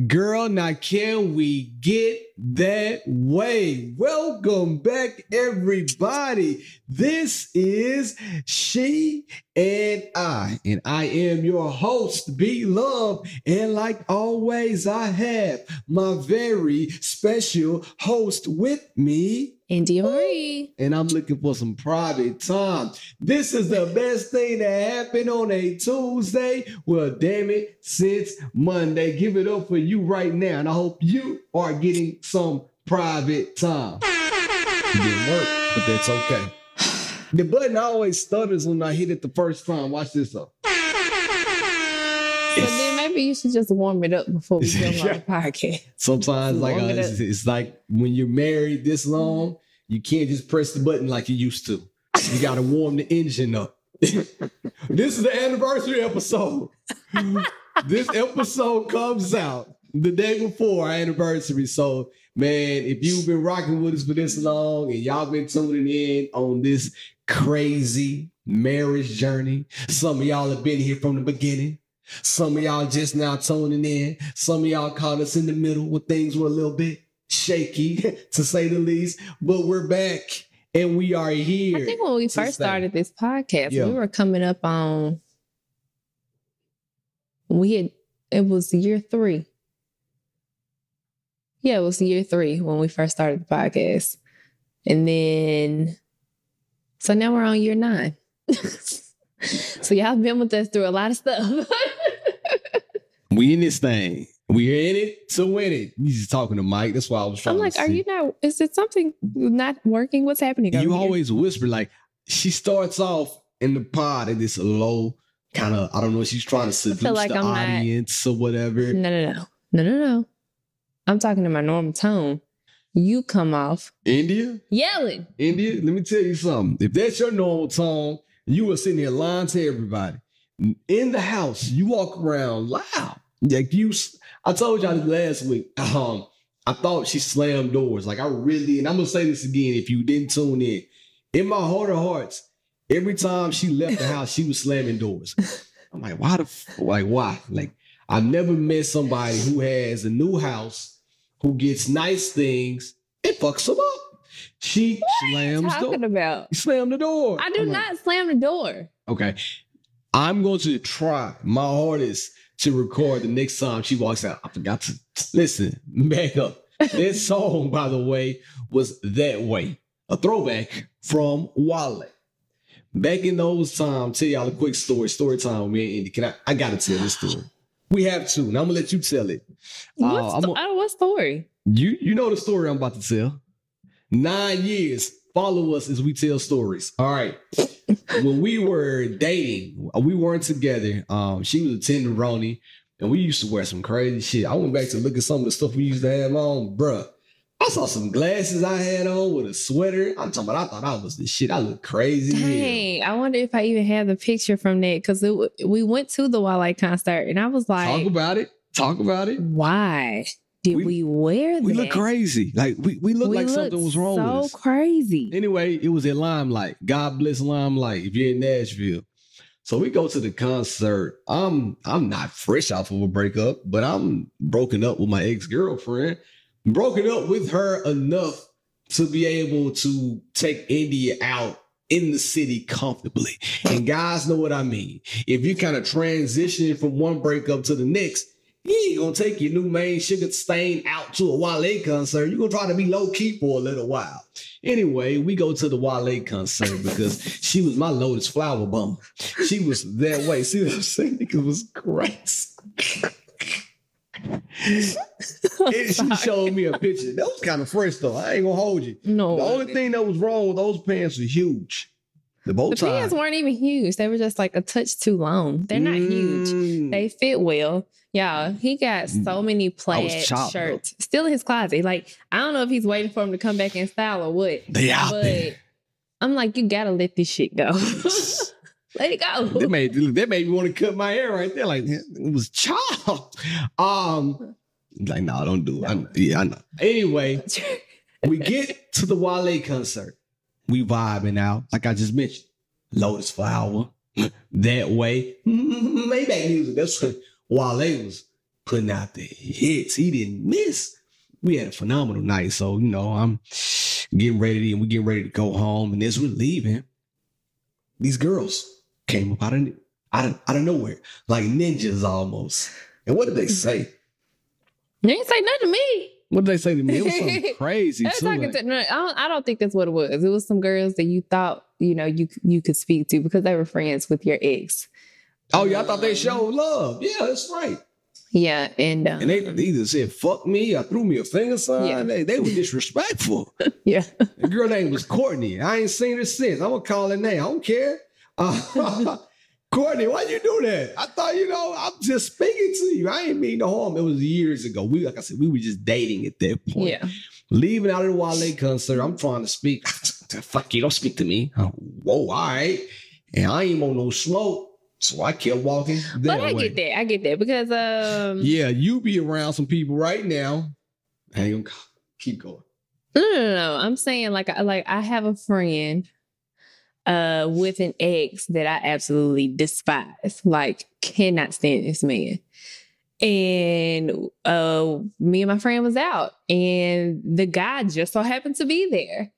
Girl, now can we get that way? Welcome back, everybody. This is She and I am your host, Be Love. And like always, I have my very special host with me, India Marie. And I'm looking for some private time. This is the best thing that happened on a Tuesday. Well, damn it, since Monday. Give it up for you right now. And I hope you are getting some private time. It didn't work, but that's okay. The button always stutters when I hit it the first time. Watch this up. So then maybe you should just warm it up before we film our podcast. Sometimes it's like when you're married this long, you can't just press the button like you used to. You got to warm the engine up. This is the anniversary episode. This episode comes out the day before our anniversary. So, man, if you've been rocking with us for this long and y'all been tuning in on this crazy marriage journey, some of y'all have been here from the beginning. Some of y'all just now tuning in. Some of y'all caught us in the middle when things were a little bit shaky, to say the least. But we're back and we are here. I think when we first started this podcast, we were coming up on, it was year 3. Yeah, it was year 3 when we first started the podcast. And then, so now we're on year 9. So y'all been with us through a lot of stuff. We in this thing. We're in it to win it. He's just talking to Mike. That's why I was trying to see. Are you not, is it something not working? What's happening? You always whisper, like, she starts off in the pod at this low kind of, I don't know, she's trying to seduce the audience or whatever. No. I'm talking in my normal tone. You come off. India? Yelling. India, let me tell you something. If that's your normal tone, you were sitting here lying to everybody. In the house, you walk around loud. Like I told y'all this last week. I thought she slammed doors. Like I really, and I'm gonna say this again if you didn't tune in. In my heart of hearts, every time she left the house, she was slamming doors. I'm like, why? Like I've never met somebody who has a new house, who gets nice things and fucks them up. She slams the door. What are you talking about? You slam the door. I do not slam the door. Okay. I'm going to try my hardest to record the next time she walks out. I forgot to listen, back up. This song, by the way, was That Way. A throwback from Wale. Back in those times, tell y'all a quick story time with me and Indy. I got to tell this story. We have to. Now I'm going to let you tell it. What story? You know the story I'm about to tell. 9 years. Follow us as we tell stories. All right. When we were dating, we weren't together. She was a tenderoni, and we used to wear some crazy shit. I went back to look at some of the stuff we used to have on. Bruh, I saw some glasses I had on with a sweater. I'm talking about, I thought I was the shit. I looked crazy. Dang, I wonder if I even have the picture from that, because we went to the Wale concert, and I was like... Talk about it. Why? Did we wear that? We look crazy. Like we look like something was wrong with us. So crazy. Anyway, it was at Limelight. God bless Limelight if you're in Nashville. So we go to the concert. I'm not fresh off of a breakup, but I'm broken up with my ex-girlfriend. Broken up with her enough to be able to take India out in the city comfortably. And guys know what I mean. If you kind of transition from one breakup to the next, you ain't gonna take your new main sugar stain out to a Wale concert. You're gonna try to be low key for a little while. Anyway, we go to the Wale concert because she was my Lotus Flower bum. She was that way. See what I'm saying? It was crazy. She showed me a picture. That was kind of fresh though. I ain't gonna hold you. No. The only thing that was wrong with those pants was huge. The pants weren't even huge. They were just like a touch too long. They're not huge. They fit well. Yeah, he got so many plaid shirts still in his closet. Like, I don't know if he's waiting for him to come back in style or what. They out there. I'm like, you gotta let this shit go. Let it go. That made me want to cut my hair right there. Like, it was chopped. Like, no, don't do it. I know. Anyway, we get to the Wale concert. We vibing out, like I just mentioned. Lotus Flower, That Way. Maybach music. That's what Wale was putting out the hits. He didn't miss. We had a phenomenal night. So, you know, I'm getting ready and we're getting ready to go home. And as we're leaving, these girls came up out of nowhere, like ninjas almost. And what did they say? They didn't say nothing to me. What did they say to me? It was something crazy too. I don't think that's what it was. It was some girls that you thought, you know, you could speak to because they were friends with your ex. Oh yeah, I thought they showed love. Yeah, that's right. Yeah, and they either said "fuck me" or threw me a finger sign. Yeah. They were disrespectful. Yeah, the girl name was Courtney. I ain't seen her since. I'm gonna call her name. I don't care. Courtney, why you do that? I thought, you know, I'm just speaking to you. I ain't mean no harm. It was years ago. Like I said, we were just dating at that point. Yeah. Leaving out of the Wale concert, I'm trying to speak. Fuck you, don't speak to me. Oh, whoa, all right. And I ain't on no smoke. So I kept walking. But I get that because yeah, you be around some people right now. Hang on, keep going. No. I'm saying like I have a friend with an ex that I absolutely despise. Like, cannot stand this man. And me and my friend was out, and the guy just so happened to be there.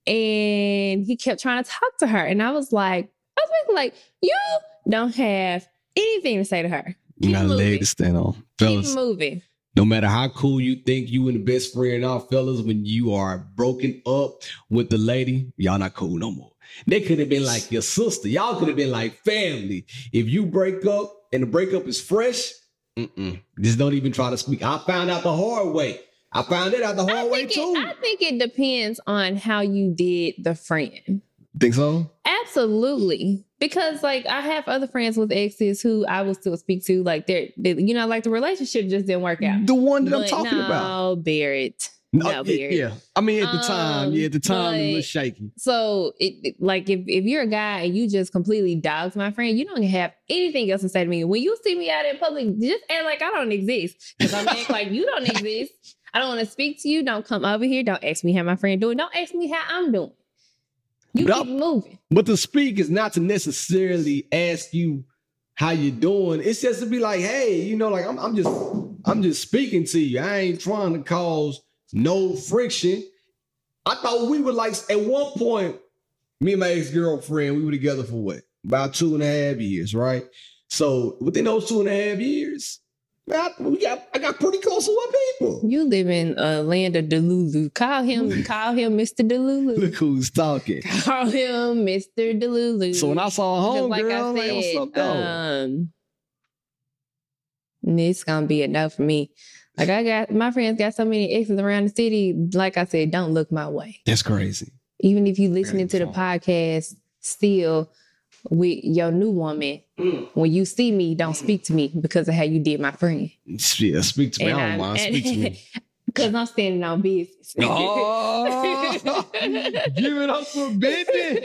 And he kept trying to talk to her. And I was basically like, you don't have anything to say to her. You got a leg to stand on. Fellas, keep moving. No matter how cool you think you and the best friend are, fellas, when you are broken up with the lady, y'all not cool no more. They could have been like your sister. Y'all could have been like family. If you break up and the breakup is fresh, just don't even try to speak. I found out the hard way. I found it out the hard way too. I think it depends on how you did the friend. Think so? Absolutely. Because like I have other friends with exes who I will still speak to. Like they you know, like the relationship just didn't work out. The one that I'm talking about. No, Barrett. No, Barrett. Yeah. I mean, at the time, it was shaky. So like if you're a guy and you just completely dogs my friend, you don't have anything else to say to me. When you see me out in public, just act like I don't exist. Because I'm act like you don't exist. I don't want to speak to you. Don't come over here. Don't ask me how my friend doing. Don't ask me how I'm doing. You keep moving. But to speak is not to necessarily ask you how you doing. It's just to be like, hey, you know, like I'm just speaking to you. I ain't trying to cause no friction. I thought we were like, at one point, me and my ex-girlfriend, we were together for what? About 2.5 years, right? So within those 2.5 years, I got pretty close to my people. You live in a land of Delulu. Call him Mr. Delulu. Look who's talking. Call him Mr. Delulu. So when I saw a homegirl, like, what's up, though? It's gonna be enough for me. Like my friends got so many exes around the city. Like I said, don't look my way. That's crazy. Even if you listening to the podcast, still with your new woman, when you see me, don't speak to me because of how you did my friend. Yeah, speak to me. I don't mind. Speak to me. Because I'm standing on business. Oh, give it up for business.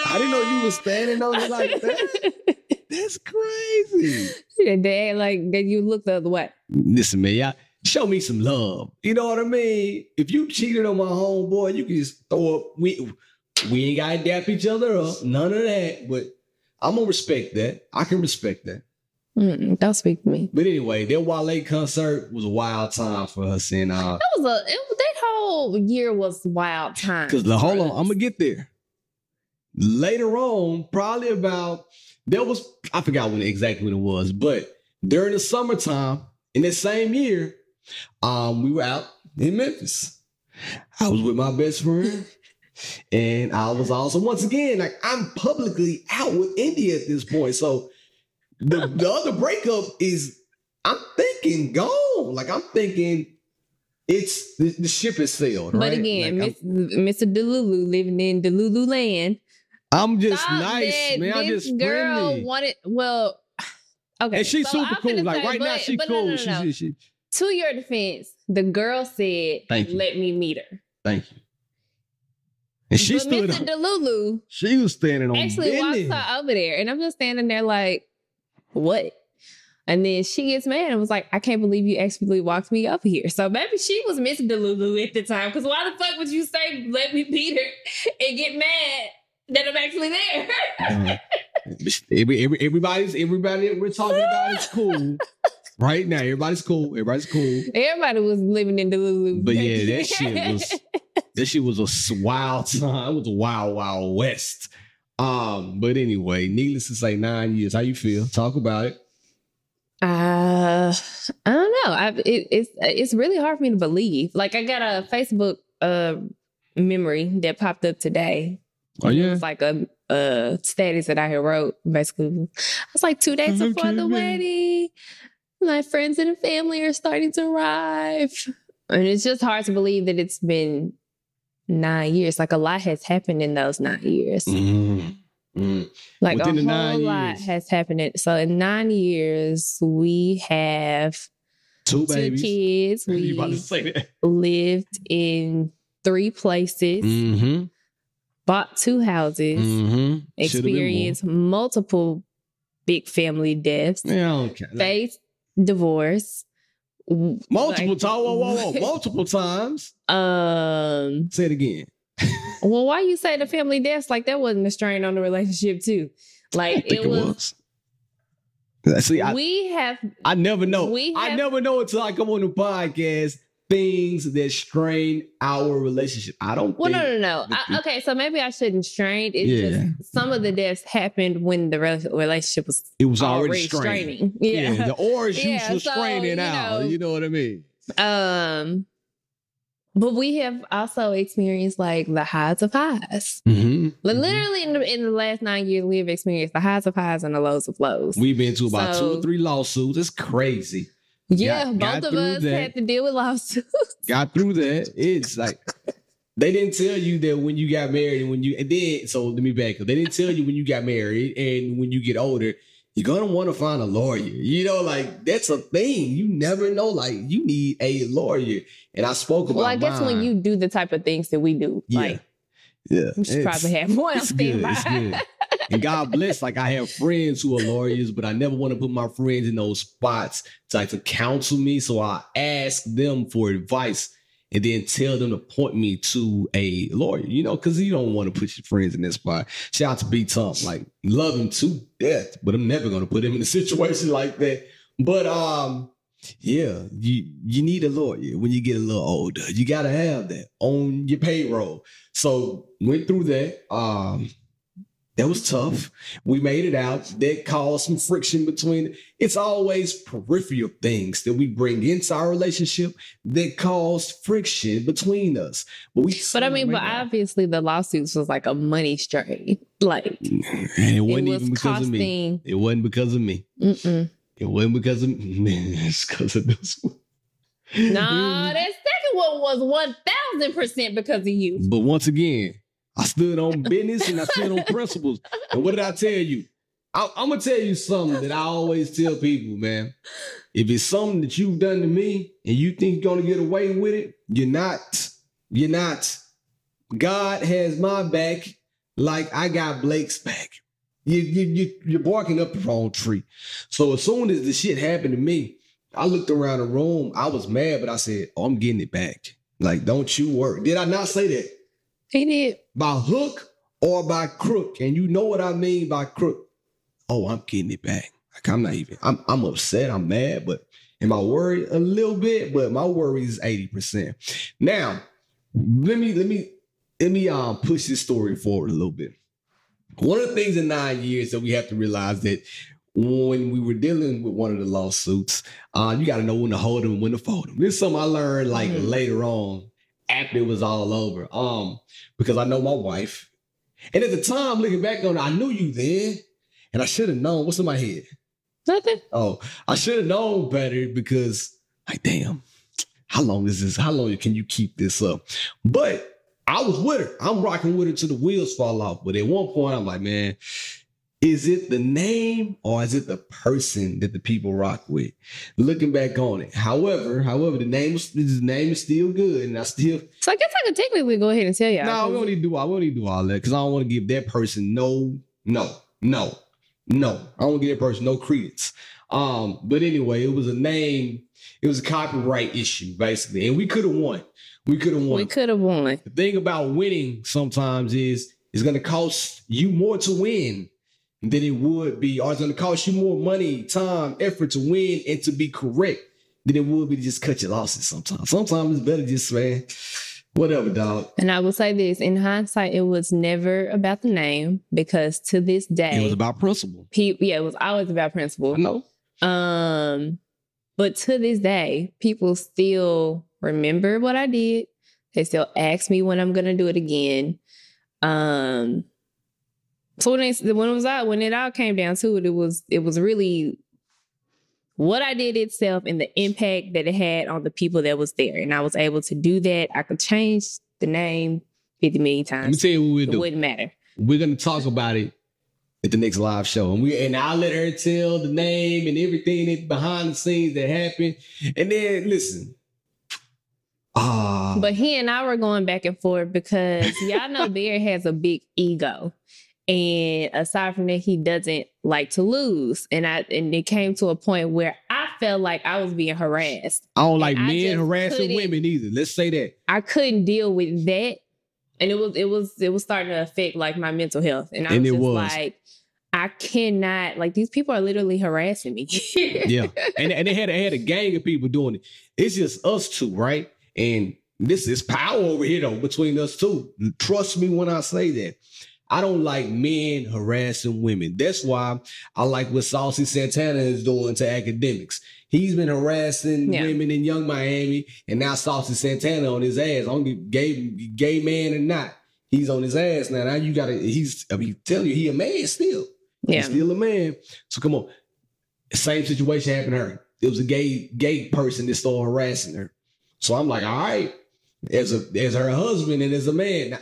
I didn't know you were standing on it like that. That's crazy. Yeah, they like that you look the other way. Listen, man, y'all, show me some love. You know what I mean? If you cheated on my homeboy, you can just throw up. We ain't gotta dap each other up. None of that. But I'm gonna respect that. I can respect that. Don't speak to me. But anyway, that Wale concert was a wild time for us, and that whole year was wild time. Because hold on, I'm gonna get there. Later on, probably about I forgot exactly when it was, but during the summertime in that same year, we were out in Memphis. I was with my best friend. And I was also, once again, like I'm publicly out with India at this point. So the other breakup is, I'm thinking gone. Like I'm thinking it's the ship is sailed. But right? again, like, Mr. Delulu living in Delulu land. I'm just nice, man. I'm just girl friendly. Wanted okay. And she's super cool. Like right now, she's cool. No. She. To your defense, the girl said, "Let me meet her." Thank you. And she but stood Mr. Delulu, she was standing on actually business. walks her over there, and I'm just standing there like, what? And then she gets mad and was like, I can't believe you actually walked me over here. So maybe she was Miss Delulu at the time, because why the fuck would you say let me beat her and get mad that I'm actually there? Everybody that we're talking about is cool. Right now, everybody's cool. Everybody was living in Delulu. But yeah, that shit was a wild time. It was a wild west. But anyway, needless to say, 9 years. How you feel? Talk about it. I don't know. It's really hard for me to believe. Like, I got a Facebook memory that popped up today. Oh yeah, it was like a status that I had wrote. Basically, I was like 2 days before the wedding. My friends and family are starting to arrive, and it's just hard to believe that it's been 9 years. Like, a lot has happened in those 9 years. Like, within a whole lot has happened. So in 9 years, we have two kids. We about to say that. Lived in 3 places, bought 2 houses, experienced multiple big family deaths, faced divorce. Multiple times. Say it again. Well, why you say the family deaths? Like, that wasn't a strain on the relationship too. Like, it was. See, I never know. I never know until I come on the podcast things that strain our relationship. I don't. Well, no. Okay, so maybe I shouldn't strain. It's just some of the deaths happened when the relationship was. It was already straining. Yeah, the orange juice was straining out. You know what I mean? But we have also experienced like the highs of highs. Literally in the last 9 years, we have experienced the highs of highs and the lows of lows. We've been to about 2 or 3 lawsuits. It's crazy. Yeah, both of us had to deal with lawsuits. Got through that. It's like they didn't tell you that when you got married so let me back up. They didn't tell you when you got married and when you get older, you're going to want to find a lawyer. You know, like, that's a thing. You never know. Like, you need a lawyer. And I spoke about I guess when you do the type of things that we do, you should probably have one on standby. It's good. And God bless, like, I have friends who are lawyers, but I never want to put my friends in those spots to counsel me. So I ask them for advice and then tell them to point me to a lawyer, you know, because you don't want to put your friends in that spot. Shout out to B. Tom, like, love him to death, but I'm never going to put him in a situation like that. But yeah, you need a lawyer when you get a little older. You got to have that on your payroll. So went through that. That was tough. We made it out. That caused some friction between. It's always peripheral things that we bring into our relationship that cause friction between us. But obviously the lawsuits was like a money strain. Like, and it wasn't even because of me. It wasn't because of me. It wasn't because of me. It's because of this one. No, that second one was 1000% because of you. But once again, I stood on business and I stood on principles. And what did I tell you? I'm going to tell you something that I always tell people, man. If it's something that you've done to me and you think you're going to get away with it, you're not. You're not. God has my back like I got Blake's back. You're barking up the wrong tree. So as soon as the shit happened to me, I looked around the room. I was mad, but I said, I'm getting it back. Like, don't you worry. Did I not say that? He did. By hook or by crook. And you know what I mean by crook. Oh, I'm getting it back. Like, I'm upset. I'm mad, but am I worried? A little bit, but my worry is 80%. Now, let me push this story forward a little bit. One of the things in 9 years that we have to realize that when we were dealing with one of the lawsuits, you got to know when to hold them and when to fold them. This is something I learned later on after it was all over. Because I know my wife. And at the time, looking back on it, I knew you then. And I should have known. What's in my head? Nothing. Oh, I should have known better because, like, damn, how long is this? How long can you keep this up? But I was with her. I'm rocking with her till the wheels fall off. But at one point, I'm like, man, is it the name or is it the person that the people rock with? Looking back on it. However, the name is still good. And I still. So I guess I could technically go ahead and tell y'all. No, we don't need to do all that because I don't want to give that person no. I don't want to give that person no credence. But anyway, it was a name. It was a copyright issue, basically. And we could have won. We could have won. The thing about winning sometimes is it's going to cost you more to win than it would be, or it's going to cost you more money, time, effort to win and to be correct than it would be to just cut your losses sometimes. Sometimes it's better just, man, whatever, dog. And I will say this, in hindsight, it was never about the name, because to this day... It was about principle. It was always about principle. I know. But to this day, people still remember what I did. They still ask me when I'm going to do it again. So when it all came down to it, it was really what I did itself and the impact that it had on the people that was there. And I was able to do that. I could change the name 50 million times. Let me tell you what we'll do. It wouldn't matter. We're going to talk about it at the next live show. And I'll let her tell the name and everything that behind the scenes that happened. And then, listen. But he and I were going back and forth because y'all know Bear has a big ego. And aside from that, he doesn't like to lose. And it came to a point where I felt like I was being harassed. I don't like men harassing women either. Let's say that. I couldn't deal with that. And it was starting to affect like my mental health. And I was like, I cannot, like, these people are literally harassing me. Yeah. And they had a gang of people doing it. It's just us two, right? And this is power over here though, between us two. Trust me when I say that. I don't like men harassing women. That's why I like what Saucy Santana is doing to academics. He's been harassing women in Young Miami, and now Saucy Santana on his ass. I don't give gay man or not. He's on his ass now. Now you gotta, telling you, he a man still. Yeah. He's still a man. So come on. Same situation happened to her. It was a gay person that started harassing her. So I'm like, all right, as her husband and as a man, now,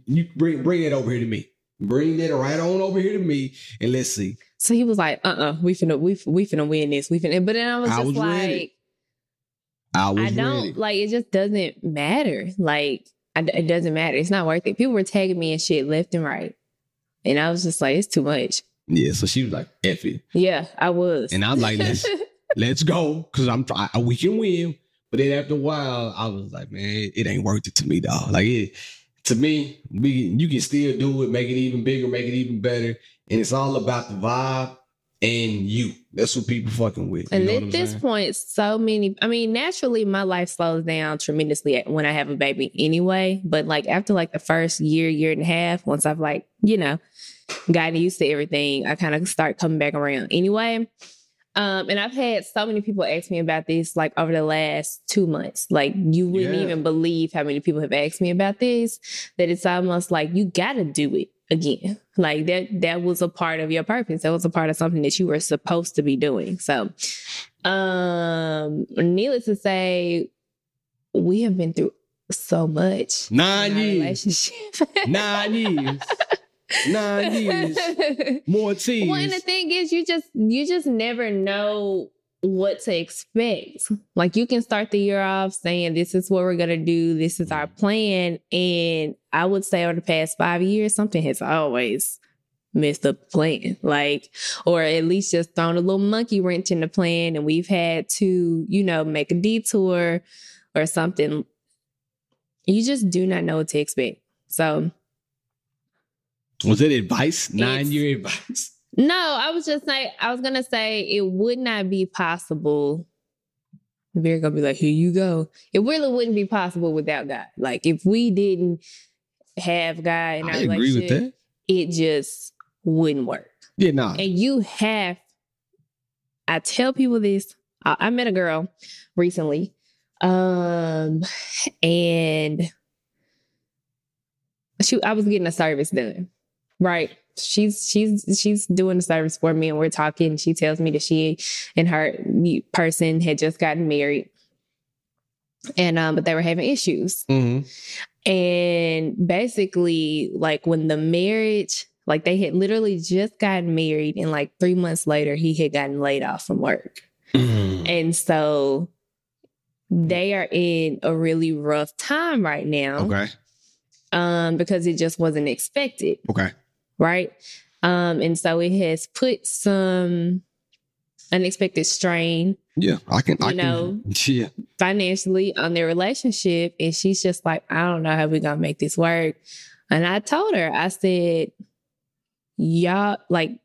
you bring that over here to me. Bring that right on over here to me, and let's see. So he was like, we finna win this. But then I was just like, ready. I don't ready. Like, it just doesn't matter. Like, it doesn't matter. It's not worth it. People were tagging me and shit left and right, and I was just like, it's too much. Yeah. So she was like, F it. Yeah, I was, and I'm like, let's go, because we can win. But then after a while, I was like, man, it ain't worth it to me, dog. Like to me, you can still do it, make it even bigger, make it even better. And it's all about the vibe and you. That's what people fucking with. And at this point, naturally my life slows down tremendously when I have a baby anyway. But like after like the first year and a half, once I've like, gotten used to everything, I kind of start coming back around anyway. And I've had so many people ask me about this, like over the last 2 months. Like you wouldn't even believe how many people have asked me about this, that it's almost like you got to do it again. Like that was a part of your purpose. That was a part of something that you were supposed to be doing. So, needless to say, we have been through so much. 9 years. Relationship. 9 years. 9 years. More tears. Well, and the thing is, you just never know what to expect. Like you can start the year off saying, this is what we're going to do. This is our plan. And I would say over the past 5 years, something has always messed up the plan. Like, or at least just thrown a little monkey wrench in the plan. And we've had to, make a detour or something. You just do not know what to expect. So. Was it advice? 9-year advice? No, I was going to say it would not be possible. We're going to be like, here you go. It really wouldn't be possible without God. Like if we didn't have God in our relationship, agree with that. It just wouldn't work. Yeah, no. And I tell people this. I met a girl recently. And I was getting a service done. Right. She's doing the service for me and we're talking. She tells me that she and her person had just gotten married and, but they were having issues. Mm-hmm. And basically like when the marriage, like they had literally just gotten married and like 3 months later, he had gotten laid off from work. Mm-hmm. And so they are in a really rough time right now. Okay. Because it just wasn't expected. Okay. Right. And so it has put some unexpected strain. Yeah, I can, financially on their relationship. And she's just like, I don't know how we're going to make this work. And I told her, I said, y'all, like,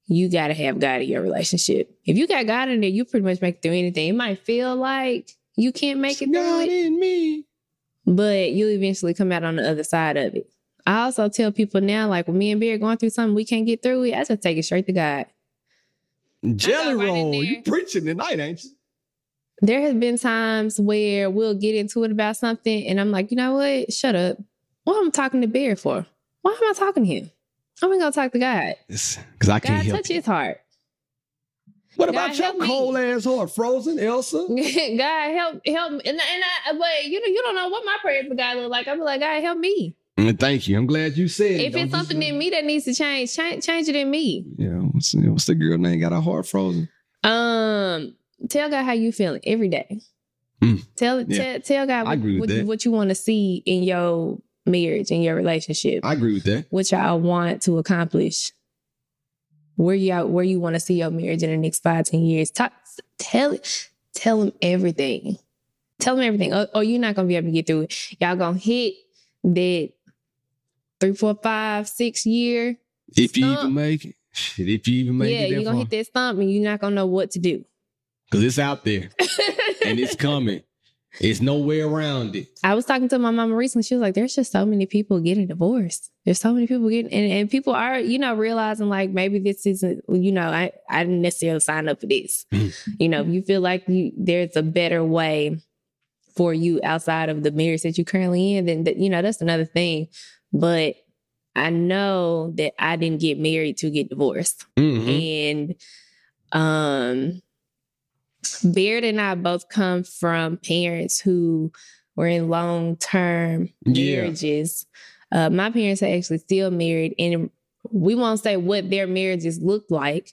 you got to have God in your relationship. If you got God in there, you pretty much make it through anything. It might feel like you can't make it through God in me. But you'll eventually come out on the other side of it. I also tell people now, like when me and Bear going through something we can't get through it, I just take it straight to God. Jelly roll, you preaching tonight, ain't you? There has been times where we'll get into it about something and I'm like, you know what? Shut up. What am I talking to Bear for? Why am I talking to him? I'm going to go talk to God. Because I can't help touch his heart. What about your cold ass heart, frozen, Elsa? God help me. But you don't know what my prayers for God look like. I'm like, God help me. Thank you. I'm glad you said it. If it's something in me that needs to change it in me. Yeah. What's the girl name got her heart frozen? Tell God how you feeling every day. Tell God what you want to see in your marriage, in your relationship. I agree with that. What y'all want to accomplish. Where you want to see your marriage in the next 5-10 years. Tell him everything. Tell him everything. Or you're not going to be able to get through it. Y'all going to hit that 3, 4, 5, 6 year If stump. you even make it. Shit, if you even make it. Yeah, you're going to hit that stump and you're not going to know what to do. Because it's out there. And it's coming. It's no way around it. I was talking to my mama recently. She was like, there's just so many people getting divorced. There's so many people getting, and people are, realizing like, maybe this isn't, I didn't necessarily sign up for this. You feel like there's a better way for you outside of the marriage that you're currently in, then, that's another thing. But I know that I didn't get married to get divorced. And, Baird and I both come from parents who were in long-term marriages. My parents are actually still married, and we won't say what their marriages look like.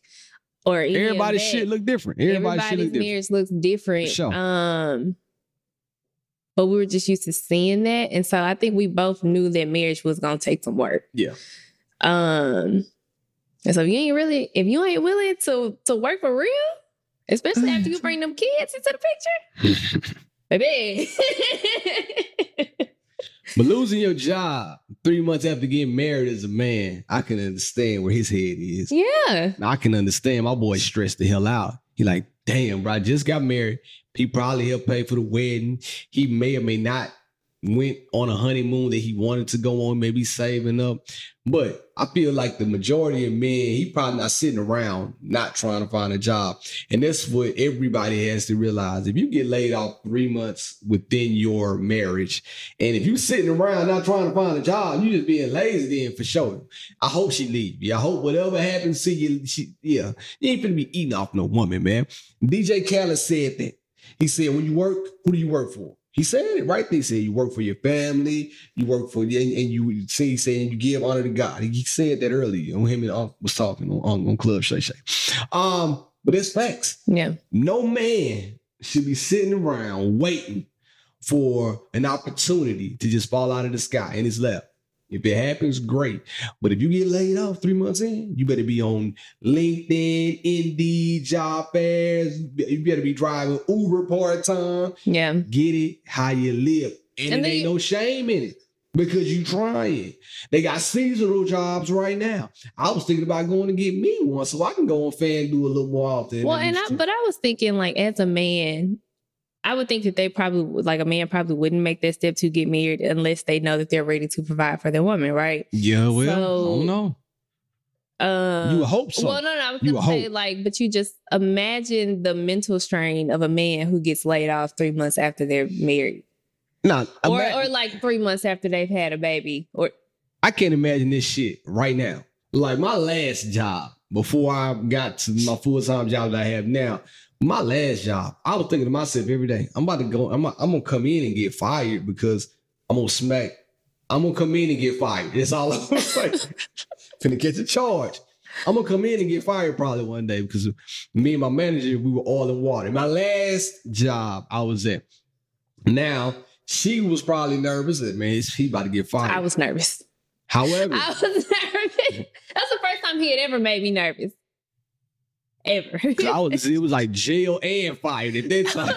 Or everybody's shit look different. Everybody's marriage looks different. For sure. But we were just used to seeing that, and so I think we both knew that marriage was gonna take some work. Yeah. And so if you ain't willing to work for real. Especially after you bring them kids into the picture. Baby. But losing your job 3 months after getting married as a man, I can understand where his head is. Yeah. I can understand. My boy stressed the hell out. He like, damn, bro, I just got married. He probably helped pay for the wedding. He may or may not went on a honeymoon that he wanted to go on, maybe saving up. But I feel like the majority of men, he probably not sitting around not trying to find a job. And that's what everybody has to realize. If you get laid off 3 months within your marriage, and if you sitting around not trying to find a job, you just being lazy then for sure. I hope she leave you. I hope whatever happens to you, you ain't finna be eating off no woman, man. DJ Khaled said that. He said, when you work, who do you work for? He said it right there. He said, you work for your family, you work for, and you see, saying you give honor to God. He said that earlier when him and Unc was talking on Club Shay Shay. But it's facts. Yeah. No man should be sitting around waiting for an opportunity to just fall out of the sky in his lap. If it happens, great. But if you get laid off 3 months in, you better be on LinkedIn, Indeed, job fairs. You better be driving Uber part-time. Yeah. Get it how you live. And there ain't no shame in it because you trying. They got seasonal jobs right now. I was thinking about going to get me one so I can go on FanDuel a little more often. Well, but I was thinking like as a man, I would think that they probably, like a man probably wouldn't make that step to get married unless they know that they're ready to provide for their woman, right? Yeah, well, I don't know. You would hope so. Well, no, I was going to say like, but you just imagine the mental strain of a man who gets laid off 3 months after they're married. No, or like 3 months after they've had a baby. Or I can't imagine this shit right now. Like my last job, before I got to my full-time job that I have now, my last job, I was thinking to myself every day, I'm going to come in and get fired because I'm going to come in and get fired. That's all I'm saying. Finna catch a charge. I'm going to come in and get fired probably one day because me and my manager, we were oil and water. My last job I was at. Now, she was probably nervous that, man, he about to get fired. I was nervous. However. I was nervous. That's the first time he had ever made me nervous. Ever. It was like jail and fired at that time.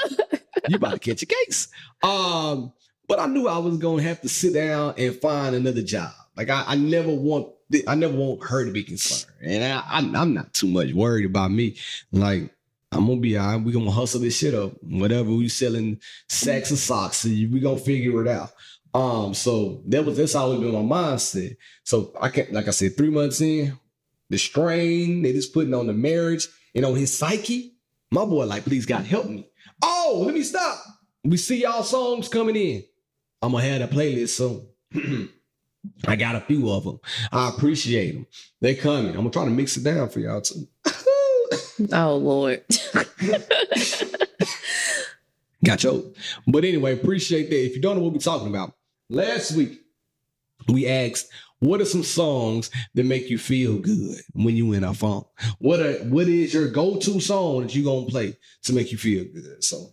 You about to catch a case. But I knew I was going to have to sit down and find another job. Like I never want want her to be concerned. And I'm not too much worried about me. Like, I'm gonna be all right. We gonna hustle this shit up. Whatever we selling sacks of socks, we gonna figure it out. So that's always been my mindset. So I can't, like I said, 3 months in, the strain they just putting on the marriage and on his psyche. My boy, like, please God help me. Oh, let me stop. We see y'all songs coming in. I'm gonna have a playlist soon. I got a few of them. I appreciate them. They coming. I'm gonna try to mix it down for y'all too. Oh Lord. Got you. But anyway, appreciate that. If you don't know what we're talking about, last week we asked, what are some songs that make you feel good when you in our phone? What is your go-to song that you gonna play to make you feel good? So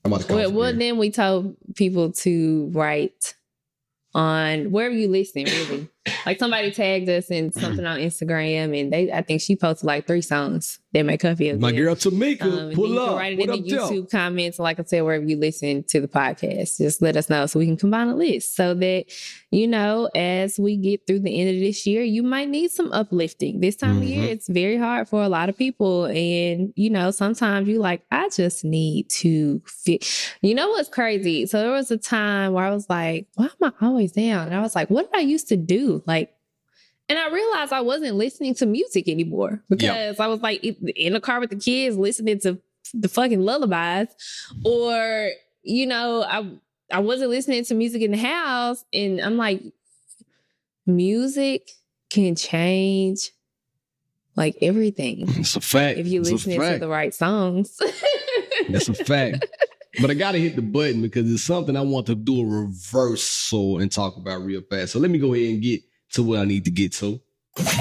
I'm about to well, then we told people to write on wherever you listen, really. Like somebody tagged us in something on Instagram, and I think she posted like 3 songs that make her feel good. My girl Tamika, pull up. Write it in the YouTube comments, like I said, wherever you listen to the podcast. Just let us know so we can combine a list so that, as we get through the end of this year, you might need some uplifting. This time of year, it's very hard for a lot of people. And, sometimes you like, I just need to feel. You know what's crazy? So there was a time where I was like, why am I always down? And I was like, what did I used to do? And I realized I wasn't listening to music anymore because I was like in the car with the kids listening to the fucking lullabies, or, I wasn't listening to music in the house. And I'm like, music can change like everything. It's a fact. If you listen to the right songs. That's a fact. But I got to hit the button because it's something I want to do a reversal and talk about real fast. So let me go ahead and get to what I need to get to. We got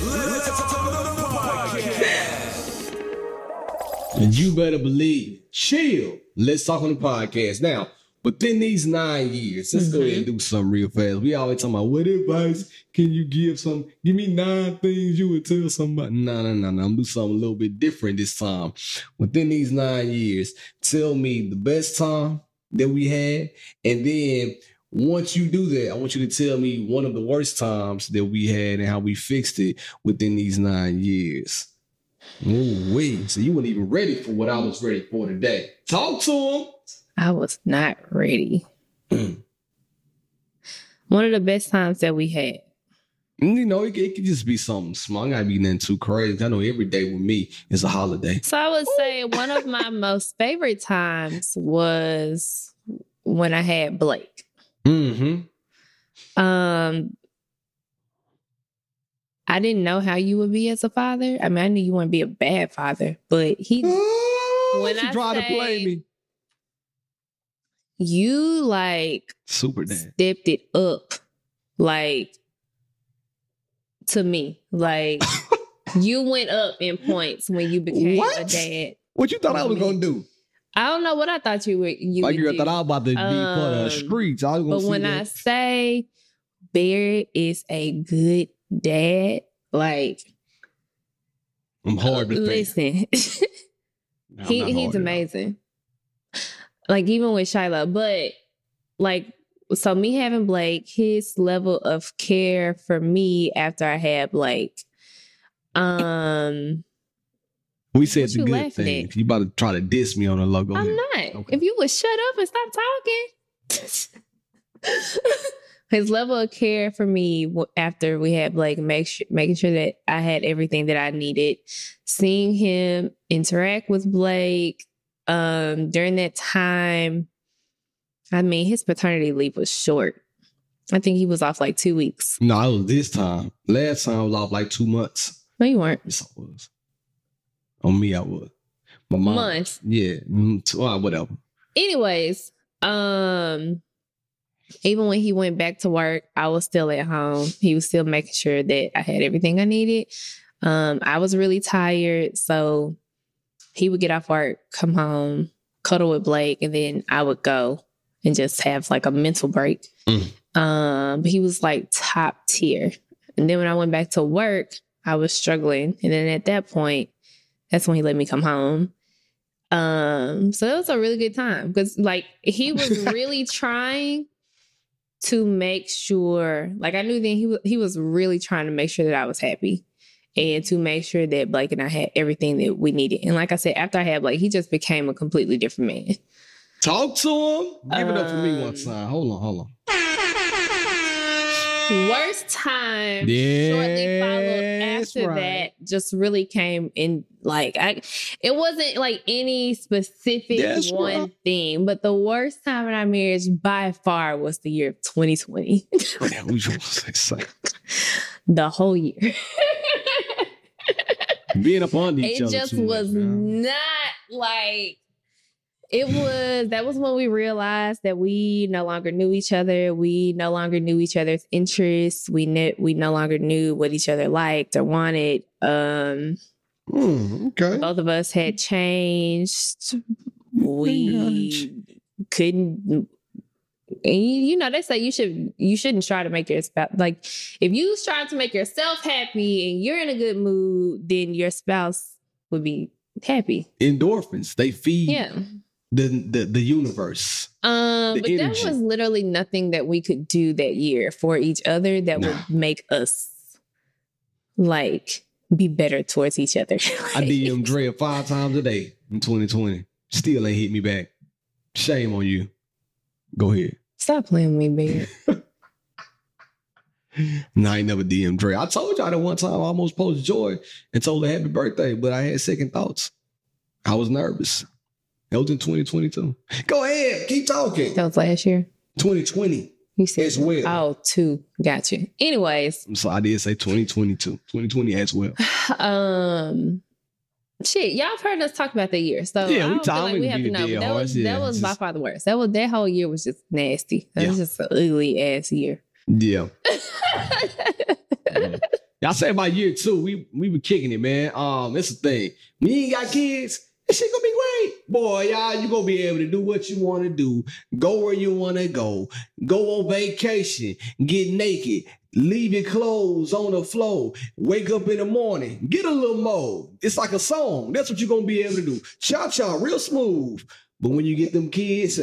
Let's talk about the podcast. And you better believe, chill. Let's talk on the podcast. Now, within these 9 years, let's go ahead and do something real fast. We always talking about, what advice can you give Give me 9 things you would tell somebody. No. I'm going to do something a little bit different this time. Within these 9 years, tell me the best time that we had. And then once you do that, I want you to tell me one of the worst times that we had and how we fixed it within these 9 years. Ooh, wait. So you weren't even ready for what I was ready for today. Talk to him. I was not ready. One of the best times that we had. It could just be something small. It gotta be nothing too crazy. I know every day with me is a holiday. So I would say one of my most favorite times was when I had Blake. I didn't know how you would be as a father. I mean, I knew you wouldn't be a bad father, but when I tried to play me, you super dad stepped it up, to me. You went up in points when you became a dad. What you thought I was gonna do? I don't know what I thought you would. You thought I was about to be part of the streets. But when I say Barrett is a good dad, I'm hard to listen. He's amazing. Even with Shiloh, but so me having Blake, his level of care for me after I had Blake, we said the good things. You about to try to diss me on the logo? I'm not. Okay. If you would shut up and stop talking. His level of care for me after we had Blake, making sure that I had everything that I needed, seeing him interact with Blake during that time. I mean, his paternity leave was short. I think he was off 2 weeks. No, it was this time. Last time I was off 2 months. No, you weren't. Yes, I was. On me, I was. My mom. Months. Yeah. Whatever. Anyways, even when he went back to work, I was still at home. He was still making sure that I had everything I needed. I was really tired, so he would get off work, come home, cuddle with Blake, and then I would go and just have a mental break. But he was top tier. And then when I went back to work, I was struggling. And then at that point, that's when he let me come home. So it was a really good time because like he was really trying to make sure, like I knew then he was really trying to make sure that I was happy and to make sure that Blake and I had everything that we needed. And like I said, after I had Blake, he just became a completely different man. Talk to him. Give it up for me one time. Hold on. Worst time shortly followed after that just really came in like it wasn't like any specific one thing, but the worst time in our marriage by far was the year of 2020. The whole year. Being up on each other. It just was not like that was when we realized that we no longer knew each other. We no longer knew each other's interests. We no longer knew what each other liked or wanted. Okay. Both of us had changed. We couldn't. You know, they say you shouldn't try to make your spouse, like if you try to make yourself happy and you're in a good mood, then your spouse would be happy. Endorphins, they feed the universe. But energy. There was literally nothing that we could do that year for each other that would make us like be better towards each other. I DM Drea 5 times a day in 2020. Still ain't hit me back. Shame on you. Go ahead. Stop playing with me, man. No, I ain't never DM Dre. I told y'all that one time I almost posted Joy and told her happy birthday, but I had second thoughts. I was nervous. That was in 2022. Go ahead. Keep talking. That was last year? 2020. You said as well. Oh, 2. Got you. Anyways. So I did say 2022. 2020 as well. Shit, y'all have heard us talk about the year. So yeah, I don't feel like we have to know. That was by far the worst. That whole year was just nasty. That was just an ugly ass year. Yeah. Y'all say about year 2, we were kicking it, man. That's the thing. When you ain't got kids, this shit gonna be great. Boy, y'all, you gonna be able to do what you want to do. Go where you want to go. Go on vacation. Get naked. Leave your clothes on the floor. Wake up in the morning. Get a little more. It's like a song. That's what you're going to be able to do. Cha-cha, real smooth. But when you get them kids,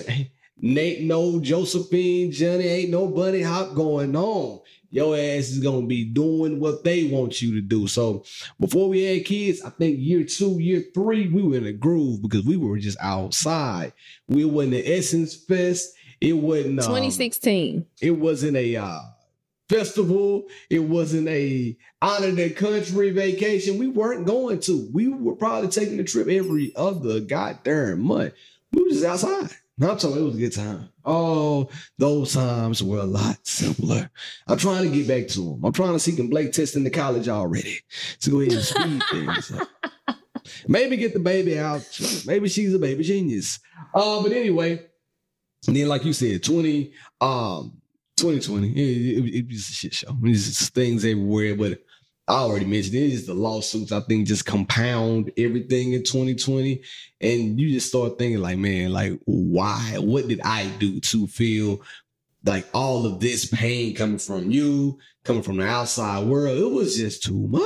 Nate, no Josephine, Johnny, ain't no bunny hop going on. Your ass is going to be doing what they want you to do. So before we had kids, I think year 2, year 3, we were in a groove because we were just outside. We were in the Essence Fest. It wasn't 2016. It wasn't a festival. It wasn't a honor the country vacation. We weren't going to. We were probably taking a trip every other goddamn month. We were just outside. I'm telling you, it was a good time. Oh, those times were a lot simpler. I'm trying to get back to them. I'm trying to see can Blake test into college already. So go ahead and speed things up. Maybe get the baby out. Maybe she's a baby genius. But anyway, and then like you said, 2020, it was a shit show. It's just things everywhere, but I already mentioned it. It's just the lawsuits, I think, just compound everything in 2020. And you just start thinking like, man, like, why? What did I do to feel like all of this pain coming from you, coming from the outside world? It was just too much.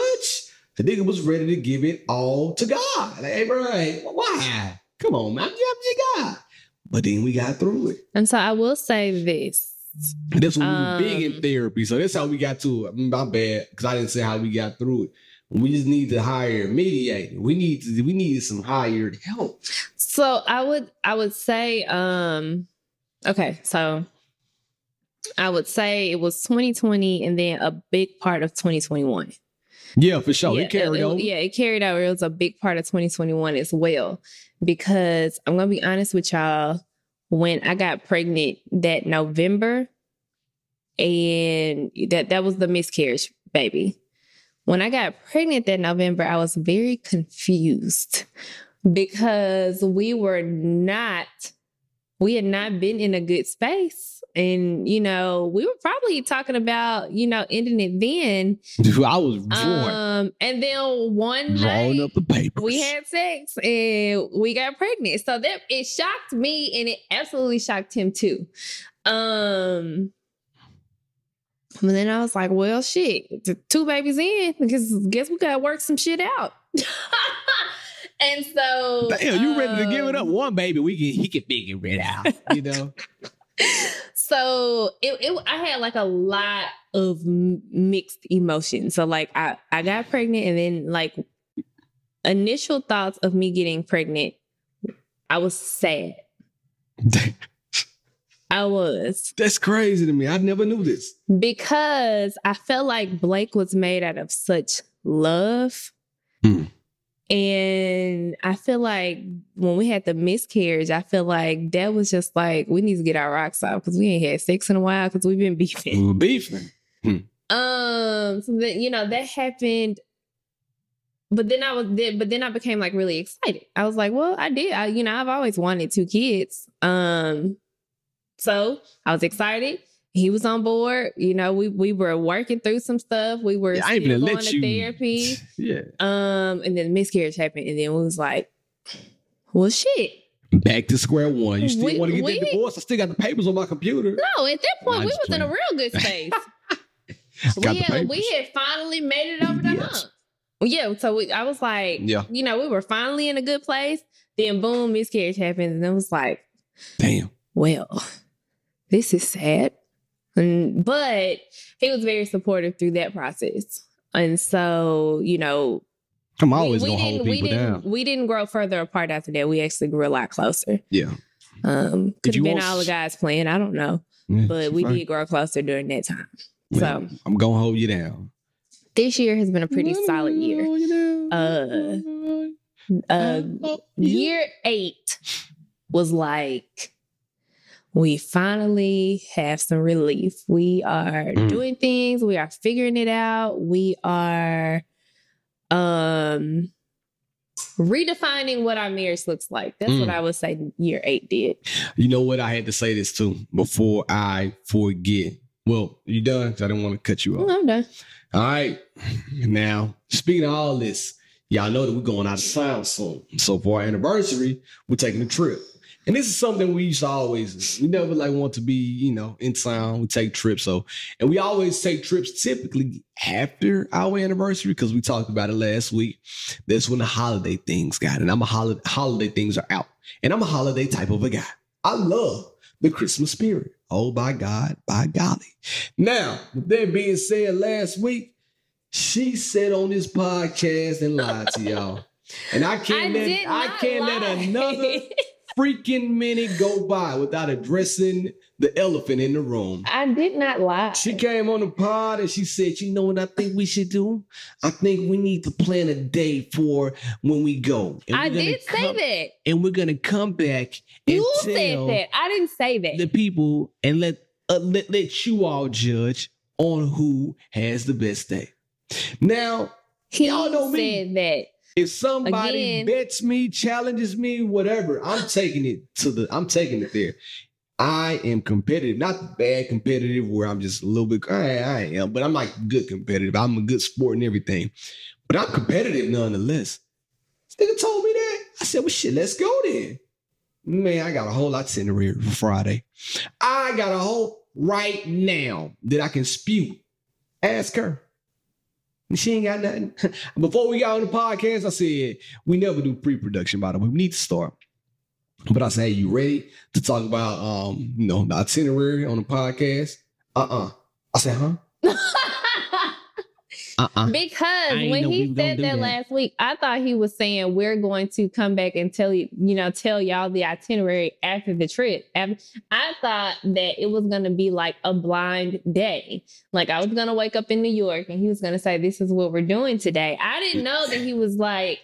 The nigga was ready to give it all to God. Like, hey, bro, why? Come on, man. You God. But then we got through it. And so I will say this. That's when we were big in therapy. So that's how we got to it. My bad, because I didn't say how we got through it. We just need to hire a mediator. We needed some hired help. So I would say, okay, so I would say it was 2020 and then a big part of 2021. Yeah, for sure. It carried over. Yeah, it carried over. It was a big part of 2021 as well. Because I'm going to be honest with y'all, when I got pregnant that November, and that was the miscarriage baby. When I got pregnant that November, I was very confused because we had not been in a good space. And, you know, we were probably talking about, you know, ending it then. I was born. And then one drawing night, up the papers. We had sex and we got pregnant. So that it shocked me and it absolutely shocked him too. But then I was like, well, shit, 2 babies in, because guess we gotta work some shit out. And so, damn, you ready to give it up? One baby, he can figure it out, you know. So I had like a lot of mixed emotions. So like I got pregnant, and then like initial thoughts of me getting pregnant, I was sad. I was. That's crazy to me. I never knew this. Because I felt like Blake was made out of such love. And I feel like when we had the miscarriage, I feel like that was just like, we need to get our rocks off because we ain't had sex in a while because we've been beefing. We were beefing. So that, you know, that happened. But then I became like really excited. I was like, well, I've always wanted 2 kids. So I was excited. He was on board. You know, we were working through some stuff. We were still going to therapy. Yeah. And then miscarriage happened. And then we was like, well, shit. Back to square one. You still want to get that divorce? I still got the papers on my computer. No, at that point, we was in a real good space. we had finally made it over the hump. Yeah, so I was like, you know, we were finally in a good place. Then boom, miscarriage happened. And it was like, damn. Well, this is sad. But he was very supportive through that process. And so, you know, I'm always going to hold people down. We didn't grow further apart after that. We actually grew a lot closer. Yeah. Could have been all the guys playing. I don't know. Yeah, but we did grow closer during that time. Yeah, so I'm going to hold you down. This year has been a pretty solid year. Year 8 was like, we finally have some relief. We are doing things. We are figuring it out. We are redefining what our marriage looks like. That's what I would say year 8 did. You know what? I had to say this too before I forget. Well, you done? Because I didn't want to cut you off. I'm done. All right. Now, speaking of all this, y'all know that we're going out of town soon. So for our anniversary, we're taking a trip. And this is something we used to always, we never like want to be, you know, in town. We take trips. And we always take trips typically after our anniversary because we talked about it last week. That's when the holiday things got. And holiday things are out. And I'm a holiday type of a guy. I love the Christmas spirit. Oh, by God, by golly. Now, with that being said, last week, she said on this podcast and lied to y'all. And I can't let another freaking minute go by without addressing the elephant in the room. I did not lie. She came on the pod and she said, you know what I think we should do? I think we need to plan a day for when we go. And I did say that. And we're going to come back and you said that. I didn't say that. The people and let you all judge on who has the best day. Now, y'all know me. Said that. If somebody bets me, challenges me, whatever, I'm taking it there. I am competitive, not bad competitive where I'm just a little bit, I am, but I'm like good competitive. I'm a good sport and everything, but I'm competitive nonetheless. This nigga told me that. I said, well, shit, let's go then. Man, I got a whole itinerary for Friday. I got a whole right now that I can spew. Ask her. She ain't got nothing. Before we got on the podcast, I said, we never do pre-production, by the way. We need to start. But I said, hey, you ready to talk about, the itinerary on the podcast? I said, huh? Because when he said that last week, I thought he was saying we're going to come back and tell y'all the itinerary after the trip. I thought that it was going to be like a blind day. Like I was going to wake up in New York and he was going to say, this is what we're doing today. I didn't know that he was like,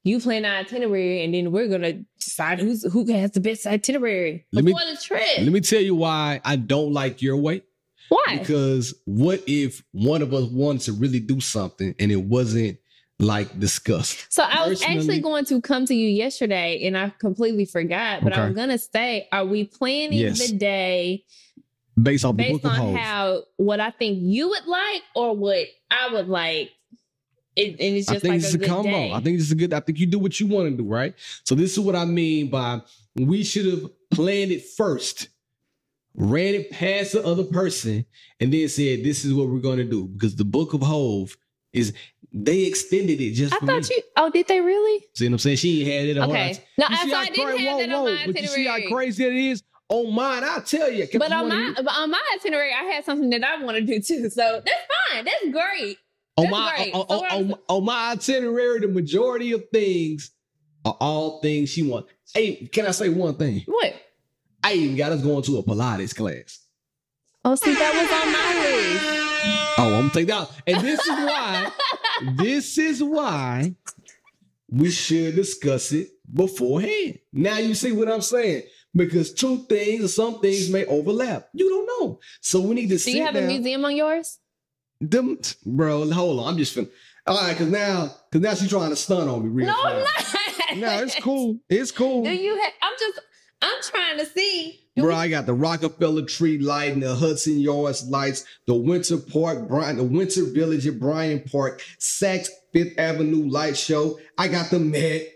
you plan our itinerary and then we're going to decide who has the best itinerary before the trip. Let me tell you why I don't like your way. Why? Because what if one of us wanted to really do something and it wasn't like discussed? So I was actually going to come to you yesterday and I completely forgot, but I was going to say, are we planning the day based on how what I think you would like or what I would like? And it's just like a good day. I think you do what you want to do, right? So this is what I mean by we should have planned it first. Ran it past the other person and then said, this is what we're going to do. Because the book of Hov is They extended it just for me. Did they really? See what I'm saying? She ain't had it on her. Okay. No, I didn't have that on my itinerary. But you see how crazy it is? On mine, I'll tell you. But on my itinerary, I had something that I want to do too. So that's fine. That's great. On my itinerary, the majority of things are all things she wants. Hey, can I say one thing? What? I even got us going to a Pilates class. Oh, see, that was on my list. Oh, I'm gonna take that. And this is why we should discuss it beforehand. Now you see what I'm saying? Because some things may overlap. You don't know. So we need to sit down. Do you have a museum on yours? Bro, hold on. I'm just finna. All right, cause now she's trying to stun on me real fast. No, I'm not. No, it's cool. It's cool. Do you have I'm trying to see. Bro, I got the Rockefeller Tree Light and the Hudson Yards lights, the Winter Village at Bryant Park, Saks Fifth Avenue Light Show. I got the Met.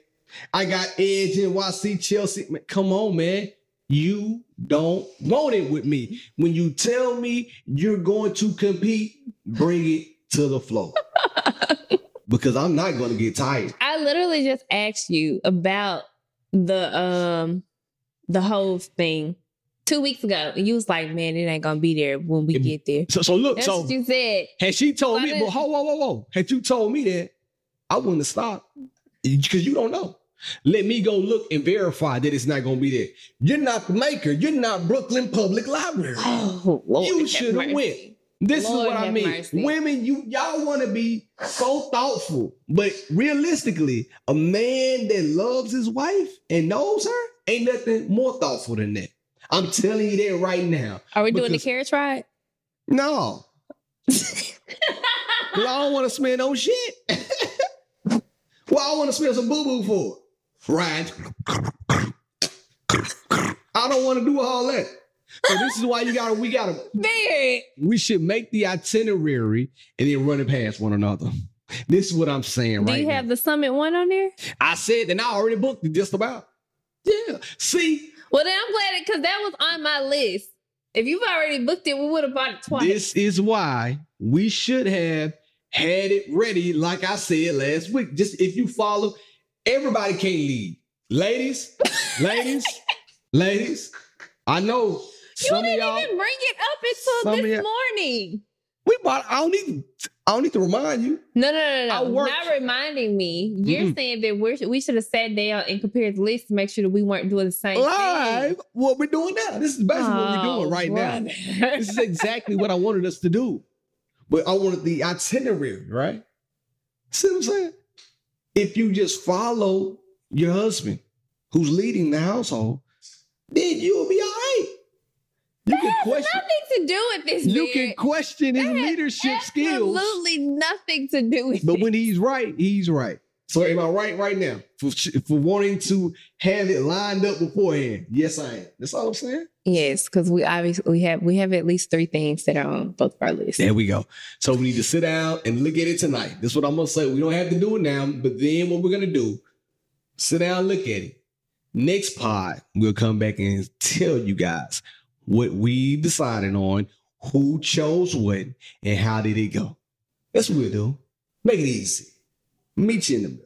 I got Edge, NYC, Chelsea. Man, come on, man. You don't want it with me. When you tell me you're going to compete, bring it to the floor. Because I'm not going to get tired. I literally just asked you about the whole thing 2 weeks ago. And you was like, man, it ain't going to be there when we get there. So look. That's what you said. Had she told me, well, whoa. Had you told me that, I wouldn't have stopped. Because you don't know. Let me go look and verify that it's not going to be there. You're not the maker. You're not Brooklyn Public Library. Oh, Lord. You should have went. This Lord is what I mean. Mercy. Women, y'all want to be so thoughtful. But realistically, a man that loves his wife and knows her ain't nothing more thoughtful than that. I'm telling you that right now. Are we doing the carriage ride? No. Because I don't want to smell no shit. Well, I want to smell some boo-boo for. Right. I don't want to do all that. So this is why we should make the itinerary and then run it past one another. This is what I'm saying right now. Do you have the Summit one on there? I said that I already booked it just about. Yeah. See? Well, then I'm glad because that was on my list. If you've already booked it, we would have bought it twice. This is why we should have had it ready, like I said last week. Just if you follow, everybody can't lead. Ladies, I know you didn't even bring it up until this morning. I don't need to remind you. No. Not reminding me. You're saying that we should have sat down and compared the list to make sure that we weren't doing the same thing. What we're doing now. This is basically what we're doing right now. This is exactly what I wanted us to do. But I wanted the itinerary, right? See what I'm saying? If you just follow your husband who's leading the household, then you'll be all right. You can question nothing to do with this. You can question his leadership skills. Absolutely nothing to do with it. But when he's right, he's right. So am I right now for wanting to have it lined up beforehand? Yes, I am. That's all I'm saying. Yes, because we have at least 3 things that are on both of our lists. There we go. So we need to sit down and look at it tonight. That's what I'm gonna say. We don't have to do it now, but then what we're gonna do, sit down and look at it. Next pod, we'll come back and tell you guys what we decided on, who chose what, and how did it go. That's what we'll do. Make it easy. Meet you in the middle.